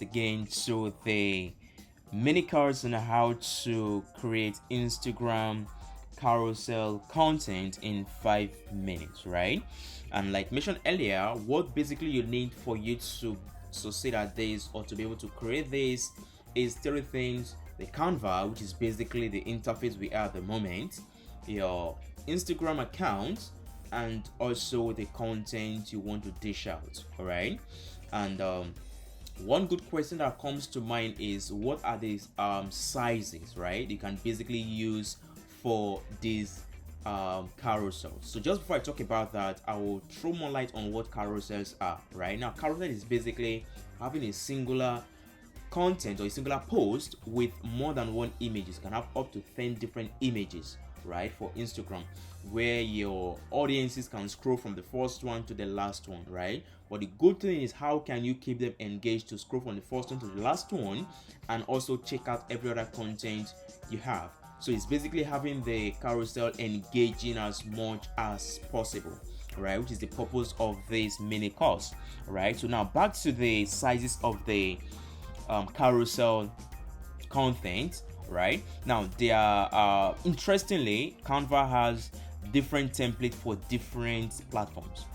again to the mini course on how to create Instagram carousel content in 5 minutes, right? And like mentioned earlier, what basically you need for you to succeed at this or to be able to create this is three things: the Canva, which is basically the interface we are at the moment, your Instagram account, and also the content you want to dish out. All right, and one good question that comes to mind is what are these sizes, right? You can basically use for these carousels. So just before I talk about that, I will throw more light on what carousels are. Right now, carousel is basically having a singular content or a singular post with more than one image. You can have up to 10 different images, right, for Instagram, where your audiences can scroll from the first one to the last one, right? But the good thing is, how can you keep them engaged to scroll from the first one to the last one and also check out every other content you have? So it's basically having the carousel engaging as much as possible, right, which is the purpose of this mini course, right? So now back to the sizes of the carousel content. Right now, they are interestingly, Canva has different templates for different platforms.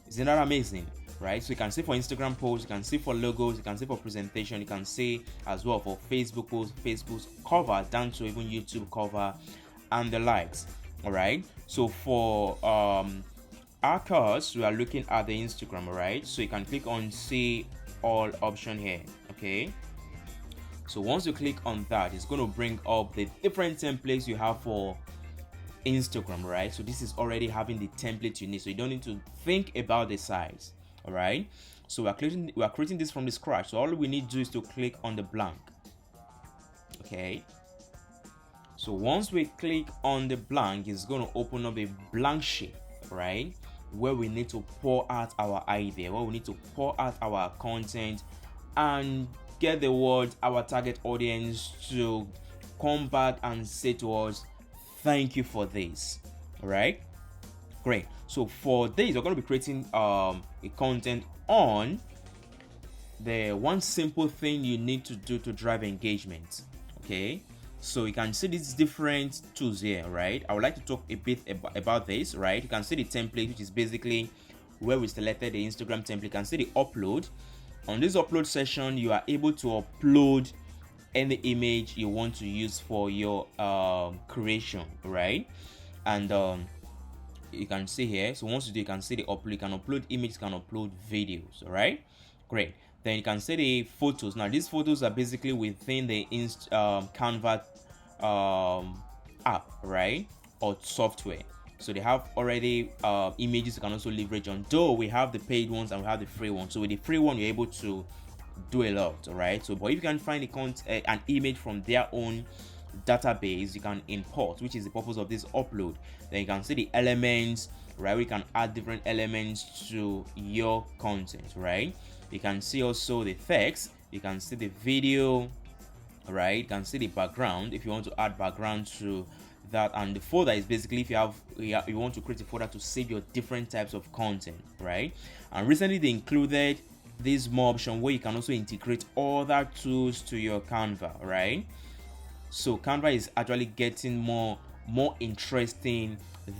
Isn't that amazing? Right, so you can see for Instagram posts, you can see for logos, you can see for presentation, you can see as well for Facebook posts, Facebook's cover, down to even YouTube cover and the likes. All right, so for our course, we are looking at the Instagram. All right, so you can click on see all option here. Okay, so once you click on that, it's going to bring up the different templates you have for Instagram, right? So this is already having the template you need, so you don't need to think about the size. All right, so we are creating this from the scratch. So all we need to do is to click on the blank. Okay, so once we click on the blank, it's going to open up a blank sheet, right, where we need to pour out our idea, where we need to pour out our content and get the word our target audience to come back and say to us, thank you for this. All right, great. So for this, we're going to be creating a content on the one simple thing you need to do to drive engagement. Okay, so you can see these different tools here, right? I would like to talk a bit about this, right? You can see the template, which is basically where we selected the Instagram template. You can see the upload. On this upload session, you are able to upload any image you want to use for your creation, right? And you can see here, so once you do, you can see the upload. You can upload images, you can upload videos. All right, great. Then you can see the photos. Now these photos are basically within the Canva app, right, or software. So they have already images you can also leverage on, though we have the paid ones and we have the free ones. So with the free one, you're able to do a lot. All right, so but if you can find an image from their own database, you can import, which is the purpose of this upload. Then you can see the elements, right? We can add different elements to your content, right? You can see also the text, you can see the video, right? You can see the background if you want to add background to that, and the folder is basically if you want to create a folder to save your different types of content, right? And recently they included this more option where you can also integrate other tools to your Canva, right? So Canva is actually getting more interesting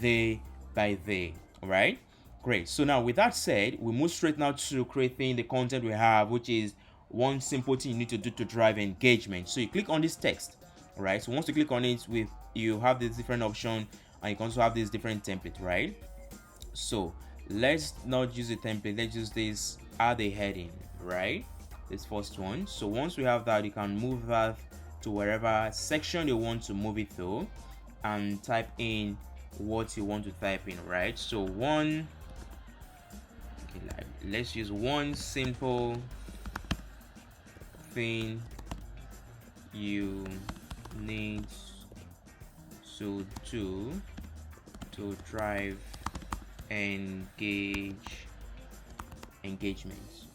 day by day. All right, great. So now with that said, we move straight now to creating the content we have, which is one simple thing you need to do to drive engagement. So you click on this text. All right, so once you click on it, you have this different option, and you can also have this different template, right? So let's not use a template, let's use this add a heading, right? This first one. So once we have that, you can move that to wherever section you want to move it to and type in what you want to type in, right? So let's use one simple thing you need to do to drive engagements.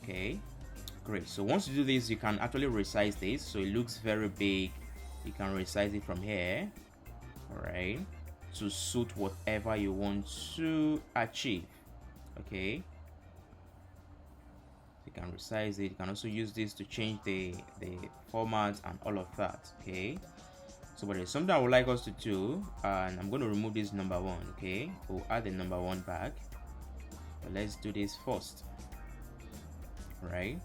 Okay, great. So once you do this, you can actually resize this so it looks very big. You can resize it from here, all right, to suit whatever you want to achieve. Okay, you You can resize it. You can also use this to change the format and all of that. Okay, so but there's something I would like us to do, and I'm going to remove this number 1. Okay, we'll add the number 1 back, but let's do this first. Right,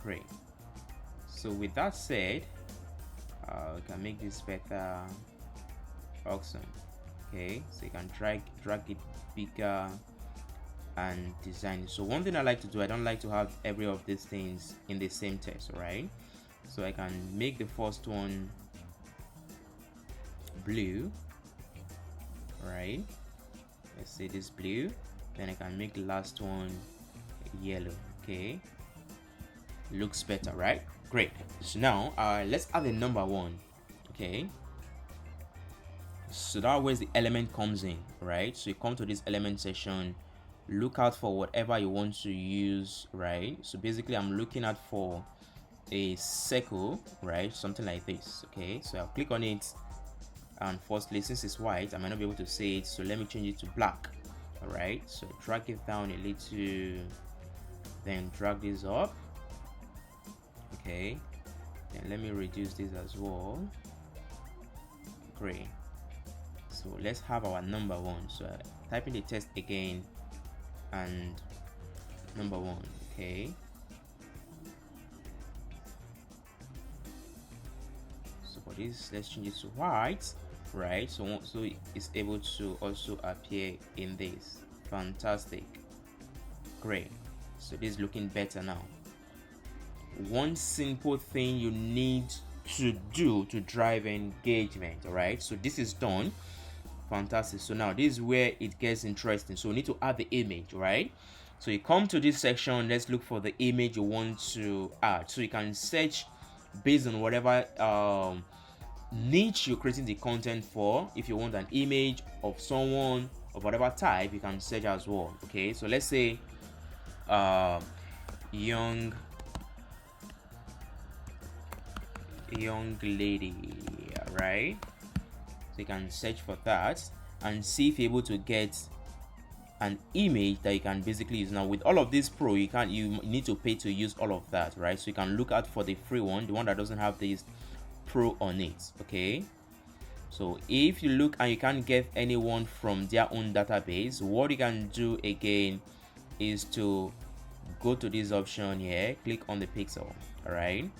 great. So with that said, we can make this better. Awesome. Okay, so you can drag it bigger and design it. So one thing I like to do, I don't like to have every of these things in the same text, right? So I can make the first one blue, right? Let's say this blue, then I can make the last one yellow. Okay, looks better, right? Great. So now let's add the number 1. Okay, so that way the element comes in, right? So you come to this element section, look out for whatever you want to use, right? So basically I'm looking out for a circle, right? Something like this. Okay, so I'll click on it, and firstly, since it's white, I might not be able to see it, so let me change it to black. All right, so drag it down a little, then drag this up. Okay, then let me reduce this as well. Great. So let's have our number 1. So type in the text again and number 1. Okay, so for this, let's change it to white, right? So it's able to also appear in this. Fantastic. Great. So this is looking better now. One simple thing you need to do to drive engagement. All right, so this is done. Fantastic. So now this is where it gets interesting. So we need to add the image, right? So you come to this section, let's look for the image you want to add. So you can search based on whatever niche you're creating the content for. If you want an image of someone of whatever type, you can search as well. Okay, so let's say young lady, right? So you can search for that and see if you're able to get an image that you can basically use. Now with all of this pro, you need to pay to use all of that, right? So you can look out for the free one, the one that doesn't have this pro on it. Okay, so if you look and you can't get anyone from their own database, what you can do again is to go to this option here, click on the pixel. All right,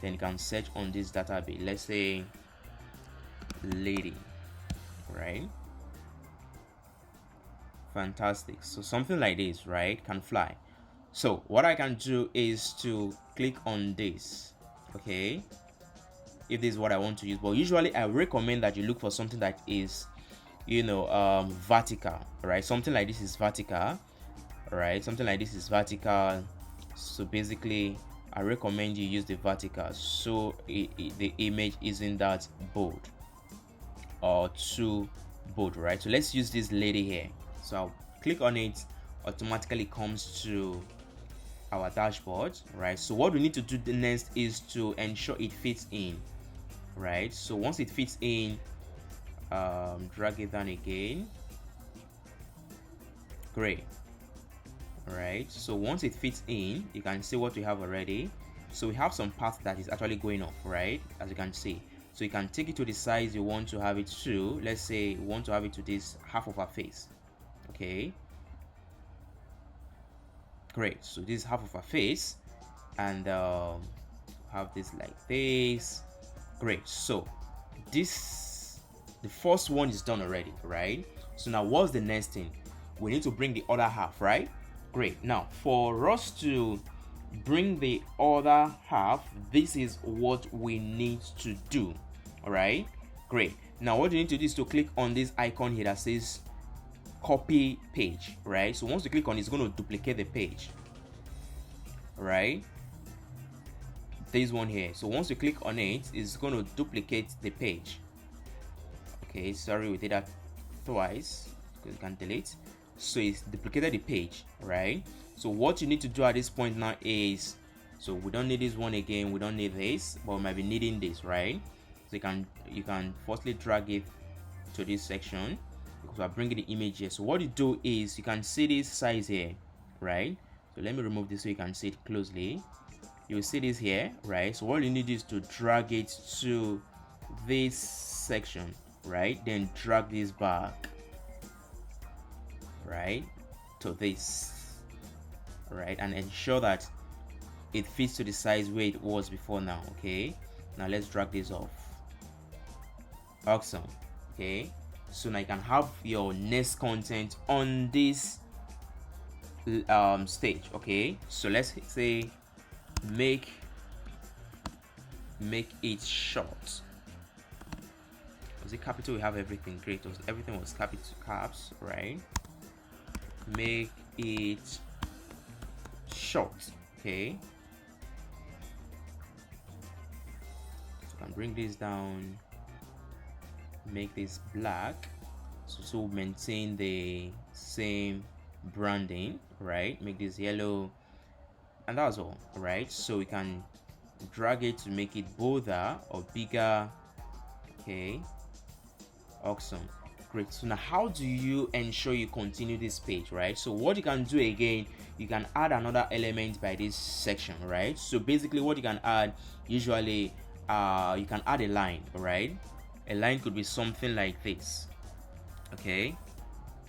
then you can search on this database. Let's say lady, right? Fantastic. So something like this, right, can fly. So what I can do is to click on this. Okay, if this is what I want to use, but usually I recommend that you look for something that is, vertical, right? Something like this is vertical, right? Something like this is vertical. So basically I recommend you use the vertical, so the image isn't that bold or too bold, right? So let's use this lady here. So I'll click on it, automatically comes to our dashboard, right? So what we need to do next is to ensure it fits in, right? So once it fits in, drag it down again. Great. All right, so once it fits in, you can see what we have already. So we have some path that is actually going off, right, as you can see. So you can take it to the size you want to have it to. Let's say you want to have it to this half of our face. Okay, great. So this is half of our face, and have this like this. Great. So the first one is done already, right? So now what's the next thing? We need to bring the other half, right? Great. Now for us to bring the other half, this is what we need to do. All right, great. Now what you need to do is to click on this icon here that says copy page, right? So once you click on it, it's going to duplicate the page, right? This one here. So once you click on it, it's going to duplicate the page. Okay, sorry, we did that twice because you can delete. So it's duplicated the page, right? So what you need to do at this point now is, so we don't need this one again, we don't need this, but we might be needing this, right? So you can firstly drag it to this section because we're bringing the image here. So what you do is you can see this size here, right? So let me remove this so you can see it closely. You will see this here, right? So all you need is to drag it to this section, right? Then drag this back, right, to this, right, and ensure that it fits to the size where it was before now. Okay, now let's drag this off. Awesome. Okay, so now you can have your next content on this stage. Okay, so let's say make it short. Was it capital? We have everything. Great. Everything was capital caps, right? Make it short. Okay, so I can bring this down, make this black, so maintain the same branding, right? Make this yellow, and that's all, right? So we can drag it to make it bolder or bigger. Okay, awesome, great. So now how do you ensure you continue this page, right? So what you can do again, you can add another element by this section, right? So basically what you can add, usually you can add a line, right? A line could be something like this. Okay,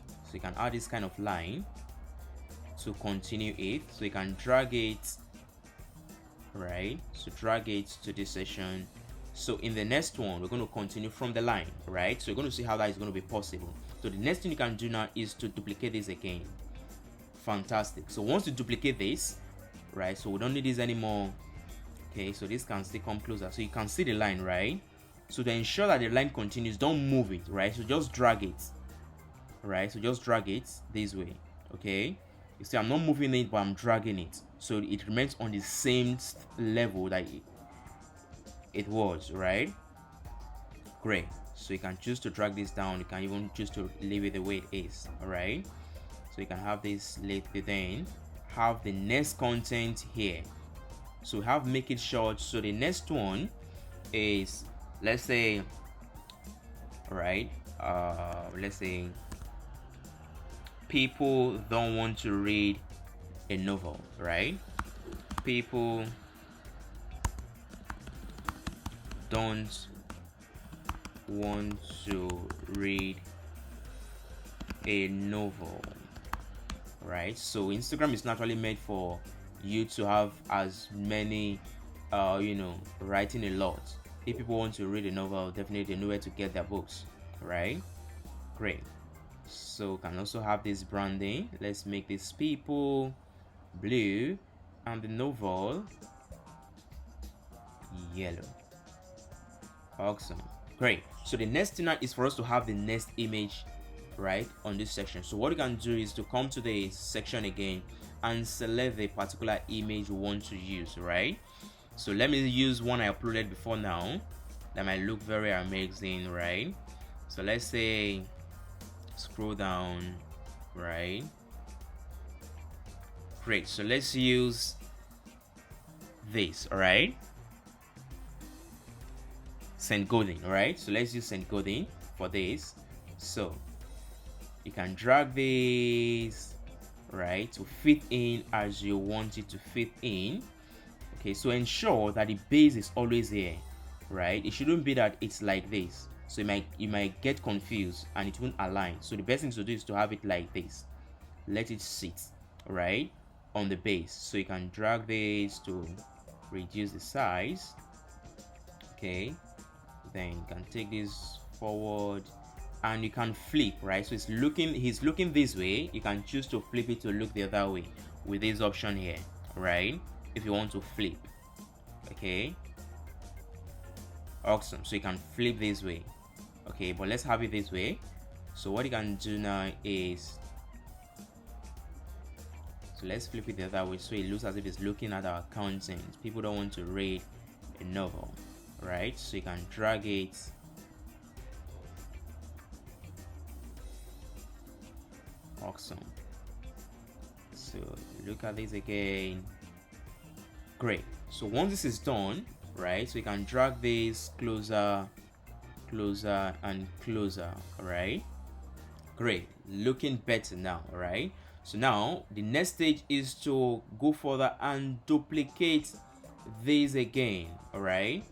so you can add this kind of line to continue it. So you can drag it, right? So drag it to this section. So in the next one, we're going to continue from the line, right? So you're going to see how that is going to be possible. So the next thing you can do now is to duplicate this again. Fantastic. So once you duplicate this, right, so we don't need this anymore. Okay, so this can still come closer, so you can see the line, right? So to ensure that the line continues, don't move it, right? So just drag it, right? So just drag it this way. Okay, you see I'm not moving it, but I'm dragging it, so it remains on the same level that it was, right? Great. So you can choose to drag this down, you can even choose to leave it the way it is. All right, so you can have this later, then have the next content here. So we have make it short. So the next one is, let's say, right, let's say people don't want to read a novel, right? People don't want to read a novel, right? So Instagram is naturally made for you to have as many writing a lot. If people want to read a novel, definitely they know where to get their books, right? Great. So can also have this branding. Let's make this people blue and the novel yellow. Awesome. Great. So the next thing now is for us to have the next image, right, on this section. So what you can do is to come to the section again and select the particular image you want to use, right? So let me use one I uploaded before now that might look very amazing, right? So let's say scroll down, right? Great. So let's use this, all right? Send coding, all right? So let's use send coding for this. So you can drag this, right, to fit in as you want it to fit in. Okay, so ensure that the base is always here, right? It shouldn't be that it's like this, so you might get confused and it won't align. So the best thing to do is to have it like this. Let it sit, right, on the base. So you can drag this to reduce the size. Okay, then you can take this forward and you can flip, right? So he's looking this way. You can choose to flip it to look the other way with this option here, right? If you want to flip. Okay, awesome. So you can flip this way. Okay, but let's have it this way. So what you can do now is, so let's flip it the other way so it looks as if it's looking at our content. People don't want to read a novel, right? So you can drag it. Awesome. So look at this again. Great. So once this is done, right, so you can drag this closer and closer. All right, great, looking better now. All right, So now the next stage is to go further and duplicate this again. All right,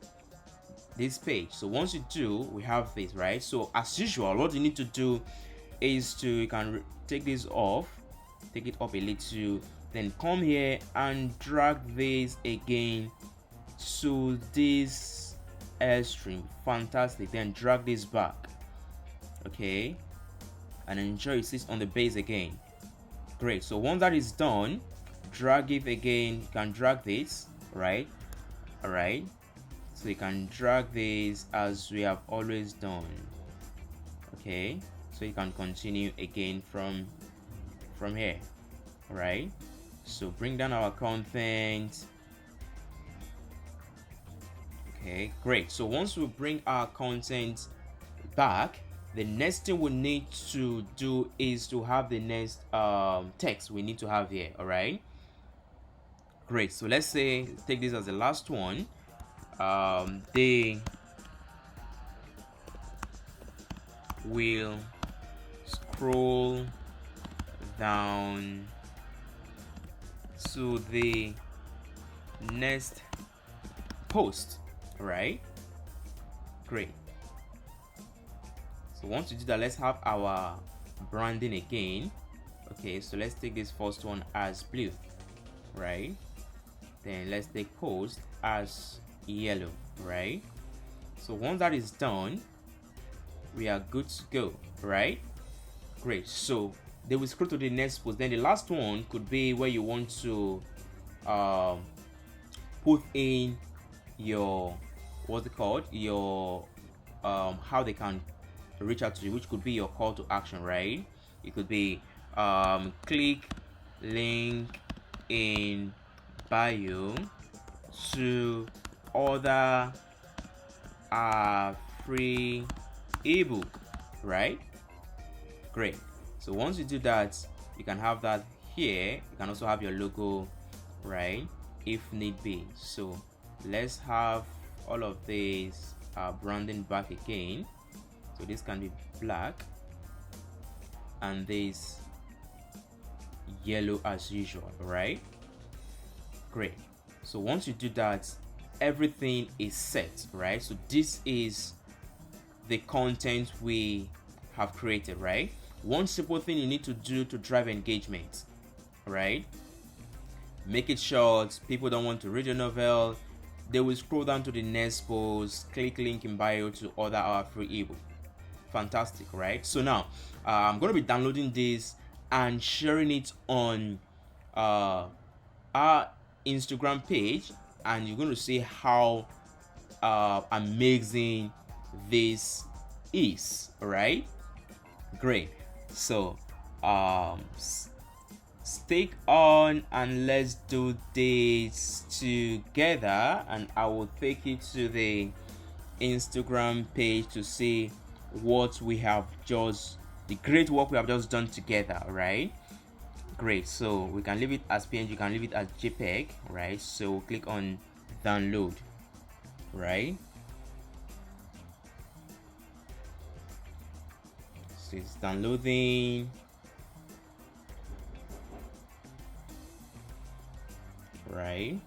this page. So once you do, we have this, right? So as usual, what you need to do is to, you can take this off, take it up a little, then come here and drag this again to this airstream. Fantastic. Then drag this back, okay, and ensure it sits on the base again. Great. So once that is done, drag it again. You can drag this, right? All right, so you can drag this as we have always done. Okay, so you can continue again from here. All right, so bring down our content. Okay, great. So once we bring our content back, the next thing we need to do is to have the next text we need to have here. All right, great. So let's say, take this as the last one. They will scroll down to the next post. Right, great. So once you do that, let's have our branding again. Okay, so let's take this first one as blue, right? Then let's take post as yellow, right? So once that is done, we are good to go, right? Great. So they will scroll to the next post. Then the last one could be where you want to put in your, what's it called, your how they can reach out to you, which could be your call to action, right? It could be click link in bio to order a free ebook, right? Great. So once you do that, you can have that here. You can also have your logo, right, if need be. So let's have all of these branding back again. So this can be black and this yellow as usual, right? Great. So once you do that, everything is set, right? So this is the content we have created, right? One simple thing you need to do to drive engagement, right? Make it short. People don't want to read your novel, they will scroll down to the next post, click link in bio to order our free ebook. Fantastic, right? So now I'm going to be downloading this and sharing it on our Instagram page, and you're going to see how amazing this is. All right, great. So stick on and let's do this together, and I will take you to the Instagram page to see what we have just, the great work we have just done together, right? Great. So we can leave it as PNG, you can leave it as JPEG, right? So click on download, right? So it's downloading. Right,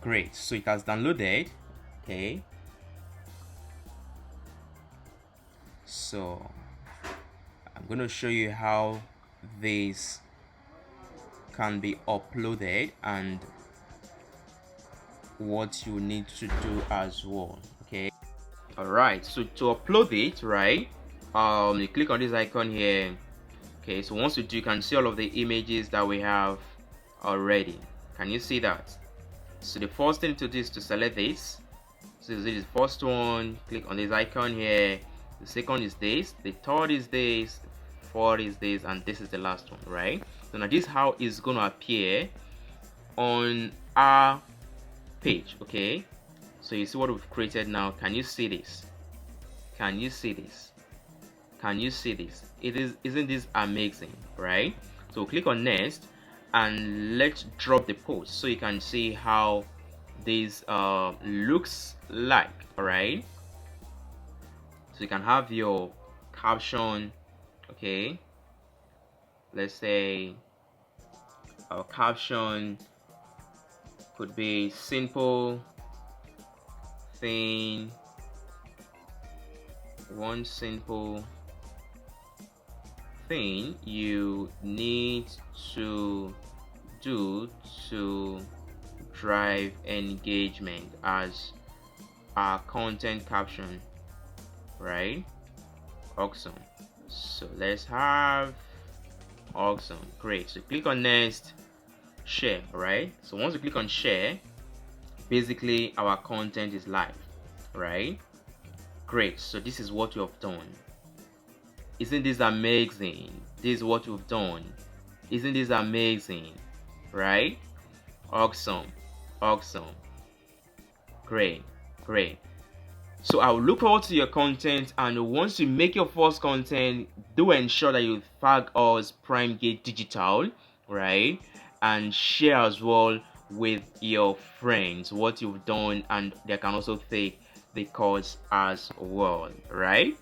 great. So it has downloaded. Okay, so I'm going to show you how this can be uploaded and what you need to do as well. Okay, all right, so to upload it, right, you click on this icon here. Okay, so once you do, you can see all of the images that we have already. Can you see that? So the first thing to do is to select this. So this is the first one. Click on this icon here. The second is this. The third is this. The fourth is this, and this is the last one, right? So now this is how it's going to appear on our page. Okay, so you see what we've created now. Can you see this? Can you see this? Can you see this? Isn't this amazing, right? So click on next and let's drop the post so you can see how this looks like. All right, so you can have your caption Okay, let's say our caption could be simple thing, one simple thing you need to do to drive engagement as our content caption, right? Awesome. So let's have awesome. Great. So click on next, share, right? So once you click on share, basically our content is live, right? Great. So this is what you have done. Isn't this amazing? This is what you've done. Isn't this amazing? Right? Awesome. Awesome. Great. Great. So I'll look forward to your content, and once you make your first content, do ensure that you tag us Prime Gate Digital, right? And share as well with your friends what you've done, and they can also take the course as well, right?